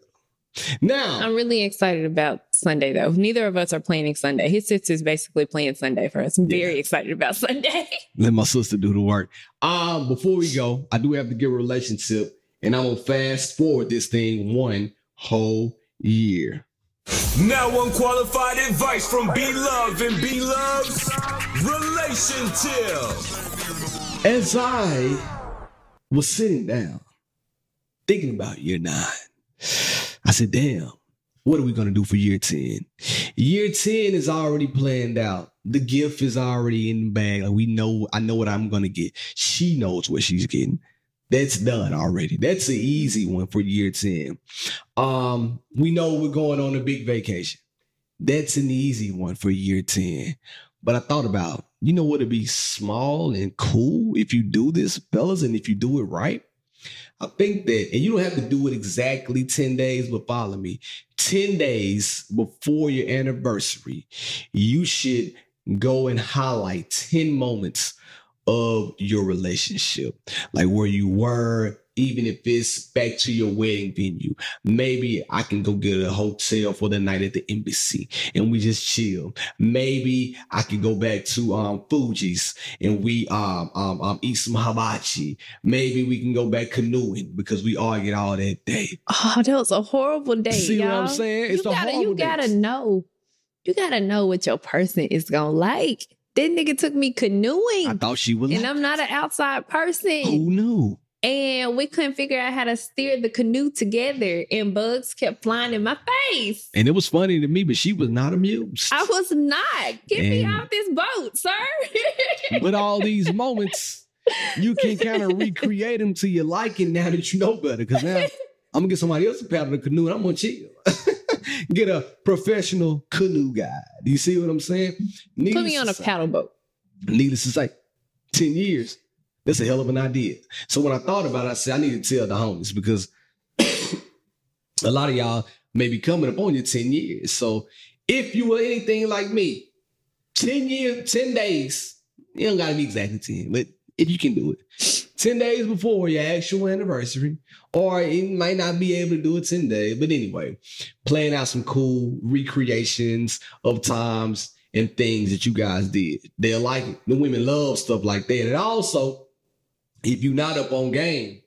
Now, I'm really excited about Sunday, though. Neither of us are planning Sunday. His sister's basically playing Sunday for us. I'm very excited about Sunday. Let my sister do the work. Before we go, I do have to give a relationship, and I'm going to fast forward this thing 1 whole year. Now unqualified advice from B-Love and B-Love's relationTIP. As I was sitting down, thinking about year 9, I said, damn, what are we going to do for year 10? Year 10 is already planned out. The gift is already in the bag. Like I know what I'm going to get. She knows what she's getting. That's done already. That's an easy one for year 10. We know we're going on a big vacation. That's an easy one for year 10. But I thought about, it'd be small and cool if you do this, fellas, and if you do it right. I think that, and you don't have to do it exactly 10 days, but follow me. 10 days before your anniversary, you should go and highlight 10 moments of your relationship, like where you were even if it's back to your wedding venue. Maybe I can go get a hotel for the night at the embassy and we just chill. Maybe I can go back to Fuji's and we eat some hibachi. Maybe we can go back canoeing because we argued all that day. Oh, that was a horrible day. See y'all. what I'm saying? It's you gotta know. You gotta know what your person is gonna like. That nigga took me canoeing. I thought she was. And I'm not an outside person. Who knew? And we couldn't figure out how to steer the canoe together. And bugs kept flying in my face. And it was funny to me, but she was not amused. I was not. Get me off this boat, sir. But all these moments, you can kind of recreate them to your liking now that you know better. Because now I'm going to get somebody else to paddle the canoe and I'm going to chill. Get a professional canoe guide. Do you see what I'm saying? Put me on a paddle boat. Needless to say, 10 years. That's a hell of an idea. So when I thought about it, I said, I need to tell the homies because a lot of y'all may be coming up on your 10 years. So if you were anything like me, 10 years, 10 days, you don't got to be exactly 10, but if you can do it, 10 days before your actual anniversary, or you might not be able to do it 10 days. But anyway, playing out some cool recreations of times and things that you guys did. They'll like it. The women love stuff like that. And also, if you're not up on game,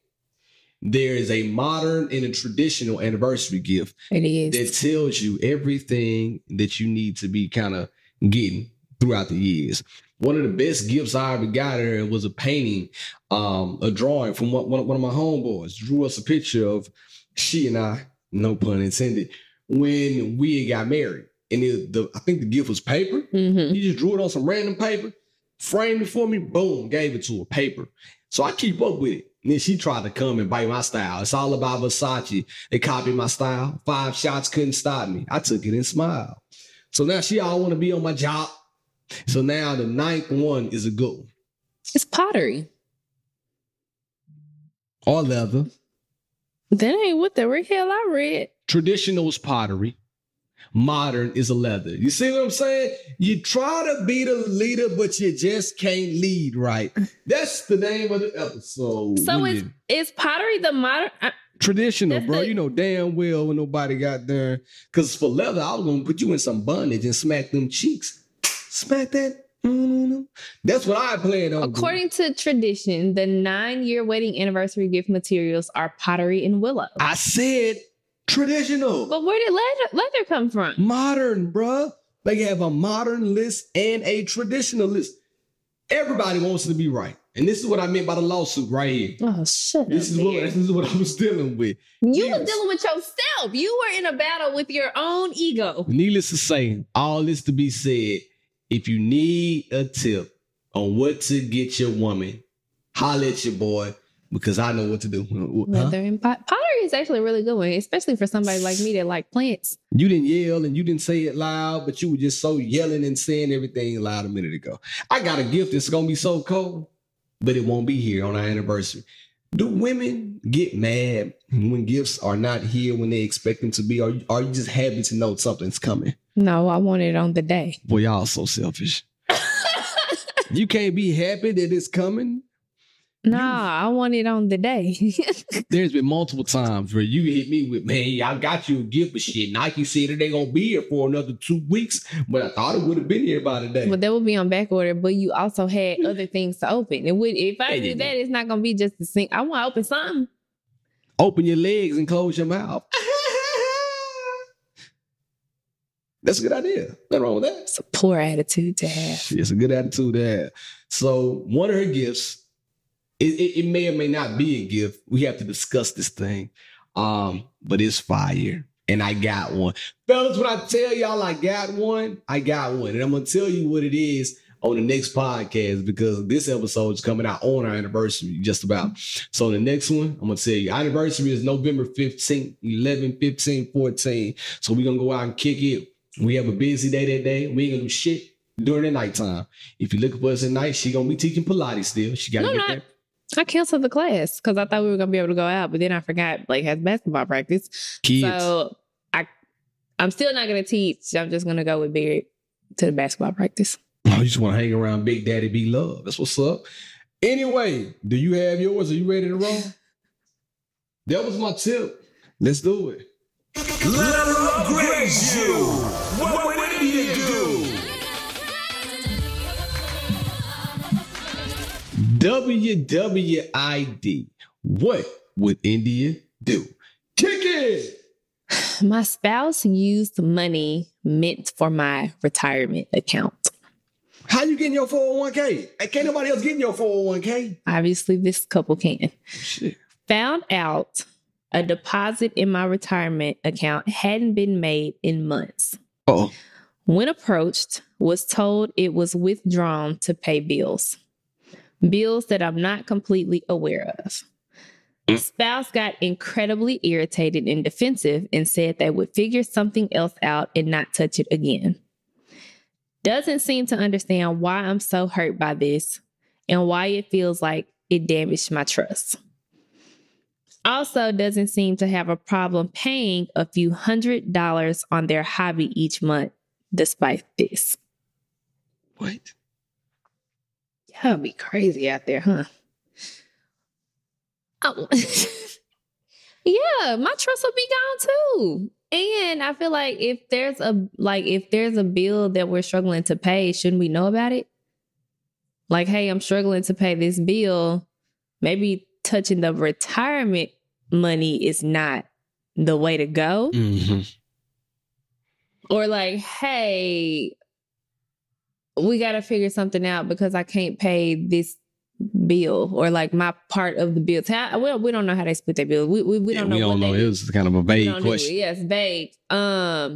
there is a modern and a traditional anniversary gift. It is. That tells you everything that you need to be kind of getting throughout the years. One of the best gifts I ever got her was a painting, a drawing from one of my homeboys. Drew us a picture of she and I, no pun intended, when we got married. And I think the gift was paper. Mm-hmm. He just drew it on some random paper, framed it for me, boom, gave it to her, paper. So I keep up with it. And then she tried to come and bite my style. It's all about Versace. They copied my style. 5 shots couldn't stop me. I took it and smiled. So now she all want to be on my job. So now the 9th one is a good one. It's pottery. Or leather. That ain't what the hell I read. Traditional is pottery. Modern is a leather. You see what I'm saying? You try to be the leader, but you just can't lead right. That's the name of the episode. So is pottery the modern? Traditional, bro. You know damn well when nobody got there. Because for leather, I was going to put you in some bondage and smack them cheeks. Smack that. That's what I planned on. According to tradition, the 9-year wedding anniversary gift materials are pottery and willow. I said traditional. But where did leather come from? Modern, bruh. They have a modern list and a traditional list. Everybody wants to be right. And this is what I meant by the lawsuit right here. Oh, shut this up. This is what I was dealing with. You were dealing with yourself. You were in a battle with your own ego. Needless to say, all this to be said, if you need a tip on what to get your woman, holla at your boy, because I know what to do. Leather and pottery is actually a really good one, especially for somebody like me that like plants. You didn't yell and you didn't say it loud, but you were just so yelling and saying everything loud a minute ago. I got a gift that's going to be so cold, but it won't be here on our anniversary. Do women get mad when gifts are not here when they expect them to be? Or are you just happy to know something's coming? No, I want it on the day. Boy, y'all so selfish. You can't be happy that it's coming? Nah, I want it on the day. There's been multiple times where you hit me with, man, I got you a gift, but shit, Nike said that they gonna be here for another 2 weeks, but I thought it would have been here by today. But that would be on back order, but you also had other things to open. It would, if I do that, it's not gonna be just the same. I want to open something. Open your legs and close your mouth. That's a good idea. Nothing wrong with that. It's a poor attitude to have. It's a good attitude to have. So one of her gifts, it may or may not be a gift. We have to discuss this thing. But it's fire. And I got one. Fellas, when I tell y'all I got one, I got one. And I'm going to tell you what it is on the next podcast because this episode is coming out on our anniversary, just about. So the next one, I'm going to tell you, our anniversary is November 15th, 11, 15, 14. So we're going to go out and kick it. We have a busy day that day. We ain't going to do shit during the nighttime. If you're looking for us at night, she going to be teaching Pilates still. She got to get that. I canceled the class because I thought we were going to be able to go out, but then I forgot Blake has basketball practice. Kids. So I'm still not going to teach. I'm just going to go with Barrett to the basketball practice. Oh, you just want to hang around Big Daddy Be Love. That's what's up. Anyway, do you have yours? Are you ready to roll? That was my tip. Let's do it. Let her upgrade you. What would India do? WWID. What would India do? Kick it. My spouse used money meant for my retirement account. How you getting your 401k? Can't nobody else getting your 401k? Obviously, this couple can. Shit. Found out a deposit in my retirement account hadn't been made in months. Oh. When approached, was told it was withdrawn to pay bills. Bills that I'm not completely aware of. Spouse got incredibly irritated and defensive and said they would figure something else out and not touch it again. Doesn't seem to understand why I'm so hurt by this and why it feels like it damaged my trust. Also doesn't seem to have a problem paying a few $100s on their hobby each month despite this. What? Y'all be crazy out there, huh? Oh. Yeah, my trust will be gone too. And I feel like if there's a bill that we're struggling to pay, shouldn't we know about it? Like, hey, I'm struggling to pay this bill. Maybe touching the retirement money is not the way to go. Mm-hmm. Or like, hey, we got to figure something out because I can't pay this bill or like my part of the bill. Well, we don't know how they split their bill. We don't know. We don't know. It was kind of a vague question. Yes, vague. But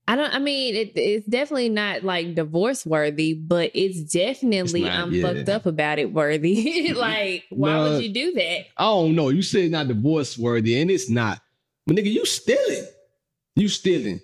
it's definitely not like divorce worthy, but it's definitely fucked up about it worthy. Like, why would you do that? I don't know. You said not divorce worthy, and it's not. But nigga, you stealing. You stealing.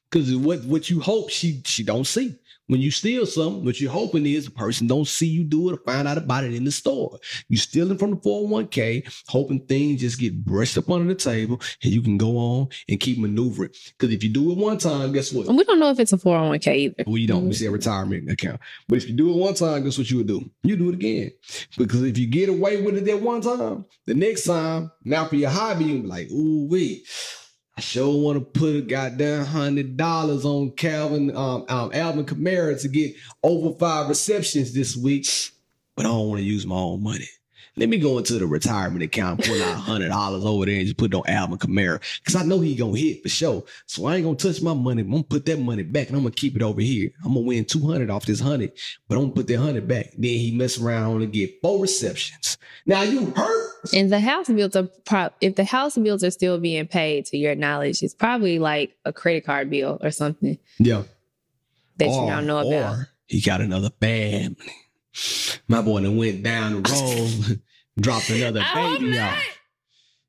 Because what you hope she don't see. When you steal something, what you're hoping is the person don't see you do it or find out about it in the store. You stealing from the 401k, hoping things just get brushed up under the table and you can go on and keep maneuvering. Because if you do it one time, guess what? And we don't know if it's a 401k either. Well, you don't. We say a retirement account. But if you do it one time, guess what you would do? You do it again. Because if you get away with it that one time, the next time, now for your hobby, you'll be like, ooh, wait. I sure want to put a goddamn $100 on Alvin Kamara to get over 5 receptions this week, but I don't want to use my own money. Let me go into the retirement account, pull out $100 over there and just put it on Alvin Kamara because I know he gonna hit for sure. So I ain't gonna touch my money. I'm gonna put that money back and I'm gonna keep it over here. I'm gonna win 200 off this 100, but I'm gonna put that 100 back. Then he mess around and get 4 receptions. Now you hurt. And the house bills if the house bills are still being paid, to your knowledge, it's probably like a credit card bill or something. Yeah. That you don't know about. Or he got another family. My boy done went down the road, dropped another baby off.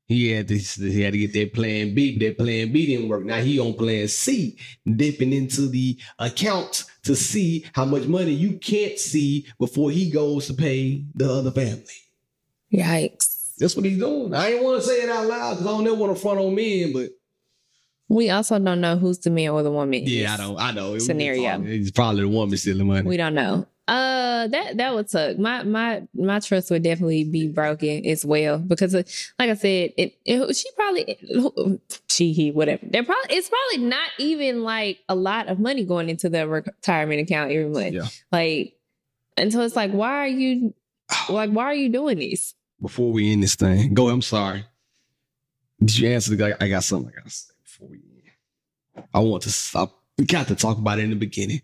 He had to get that plan B. That plan B didn't work. Now he on plan C, dipping into the account to see how much money you can't see before he goes to pay the other family. Yikes. That's what he's doing. I ain't want to say it out loud because I don't ever want to front on men, but we also don't know who's the man or the woman. Yeah, I know. Scenario. It's probably the woman stealing money. We don't know. That would suck. My trust would definitely be broken as well because, like I said, it's probably not even like a lot of money going into the retirement account every month. Yeah. Like, and so it's like, why are you doing this? Before we end this thing, go. I'm sorry. Did you answer the guy? I got something I gotta say before we end. I want to stop. We got to talk about it in the beginning.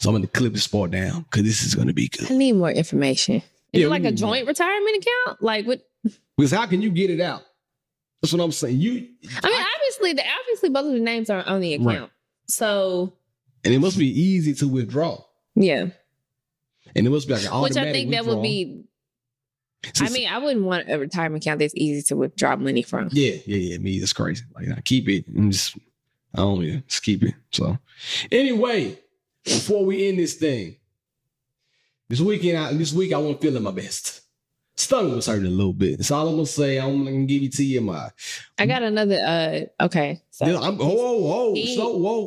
So I'm going to clip this part down because this is going to be good. I need more information. Is it like a joint retirement account? Like what? Because how can you get it out? That's what I'm saying. Obviously both of the names are on the account. Right. So. And it must be easy to withdraw. Yeah. And it must be like an automatic Which I think withdrawal. That would be. I wouldn't want a retirement account that's easy to withdraw money from. Yeah. Me, that's crazy. Like, I keep it and just keep it. So, anyway, before we end this thing, this week I wasn't feeling my best. Stomach was hurting a little bit. That's all I'm gonna say. I'm gonna give it to you. I got another. Okay. So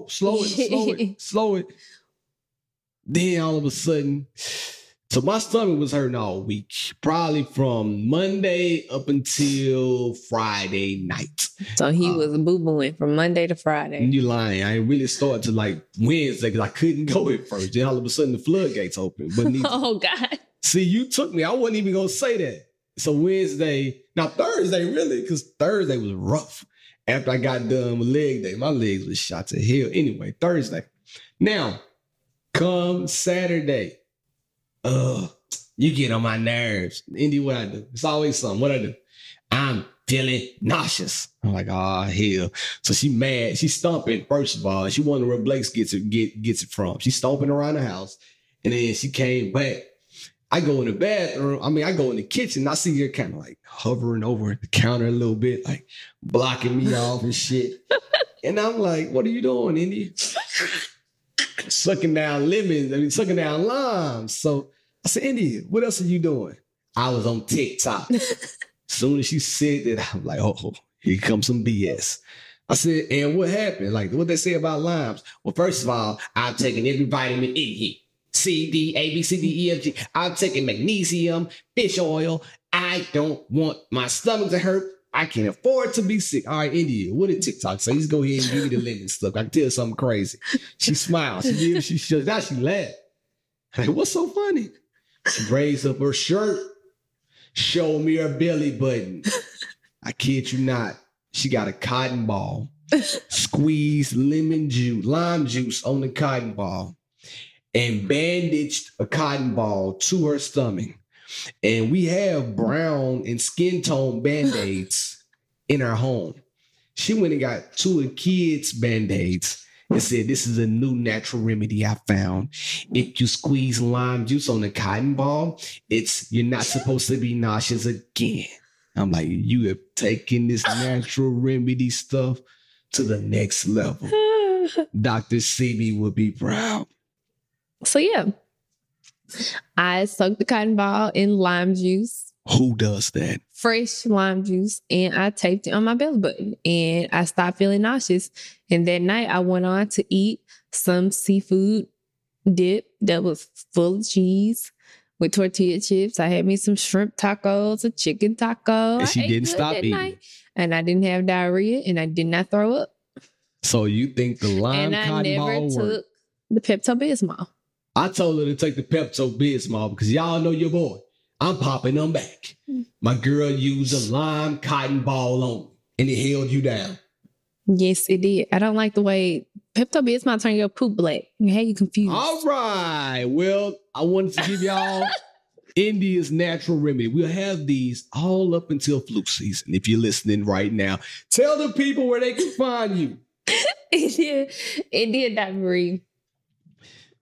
Slow it. Then all of a sudden, So my stomach was hurting all week, probably from Monday up until Friday night. So he was boo-booing from Monday to Friday. You lying. I really started to like Wednesday because I couldn't go at first. Then all of a sudden the floodgates open. But oh, God. See, you took me. I wasn't even going to say that. So Wednesday, now Thursday really, because Thursday was rough. After I got done with leg day, my legs was shot to hell. Anyway, Thursday. Now, come Saturday, you get on my nerves. Indy, what I do? It's always something. What I do? I'm feeling nauseous. I'm like, oh, hell. So she mad. She's stomping, first of all. She wondering where Blake gets it from. She's stomping around the house. And then she came back. I go in the bathroom. I go in the kitchen. I see her kind of like hovering over the counter a little bit, like blocking me off and shit. And I'm like, what are you doing, Indy? Sucking down lemons. Sucking down limes. So I said, Indy, what else are you doing? I was on TikTok. Soon as she said that, I'm like, oh, here comes some BS. I said, and what happened? Like, what they say about limes? Well, first of all, I've taken every vitamin in here. C, D, A, B, C, D, E, F, G. I'm taking magnesium, fish oil. I don't want my stomach to hurt. I can't afford to be sick. All right, India, what did TikTok say? Just go ahead and give me the lemon stuff. I can tell you something crazy. She smiled. Now she laughed. I'm like, what's so funny? She raised up her shirt, showed me her belly button. I kid you not. She got a cotton ball, squeezed lime juice on the cotton ball, and bandaged a cotton ball to her stomach. And we have brown and skin tone Band-Aids in our home. She went and got 2 of the kids' Band-Aids and said, this is a new natural remedy I found. If you squeeze lime juice on the cotton ball, you're not supposed to be nauseous again. I'm like, you have taken this natural remedy stuff to the next level. Dr. CB would be proud. So yeah, I soaked the cotton ball in lime juice. Who does that? Fresh lime juice. And I taped it on my belly button. And I stopped feeling nauseous. And that night I went on to eat some seafood dip that was full of cheese with tortilla chips. I had me some shrimp tacos, a chicken taco. And she didn't stop eating. Night, and I didn't have diarrhea and I did not throw up. So you think the lime cotton ball worked? And I never took the Pepto Biz M. I told her to take the Pepto Biz M because y'all know your boy. I'm popping them back. My girl used a lime cotton ball on and it held you down. Yes, it did. I don't like the way Pepto Biz M turn your poop black. You had you confused. All right. Well, I wanted to give y'all India's natural remedy. We'll have these all up until flu season. If you're listening right now, tell the people where they can find you. India.Marie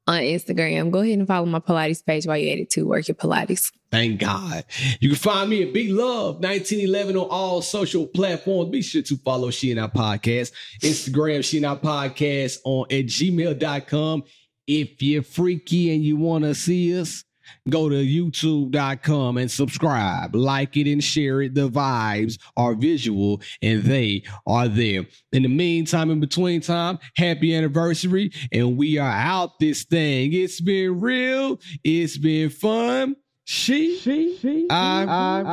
on Instagram. Go ahead and follow my Pilates page while you're at it too. Work your Pilates. Thank God. You can find me at Big Love 1911 on all social platforms. Be sure to follow She and I Podcast. Instagram, She and I Podcast at gmail.com. If you're freaky and you want to see us, go to youtube.com and subscribe, like it and share it. The vibes are visual and they are there. In the meantime, in between time, happy anniversary. And we are out this thing. It's been real. It's been fun. I'm out.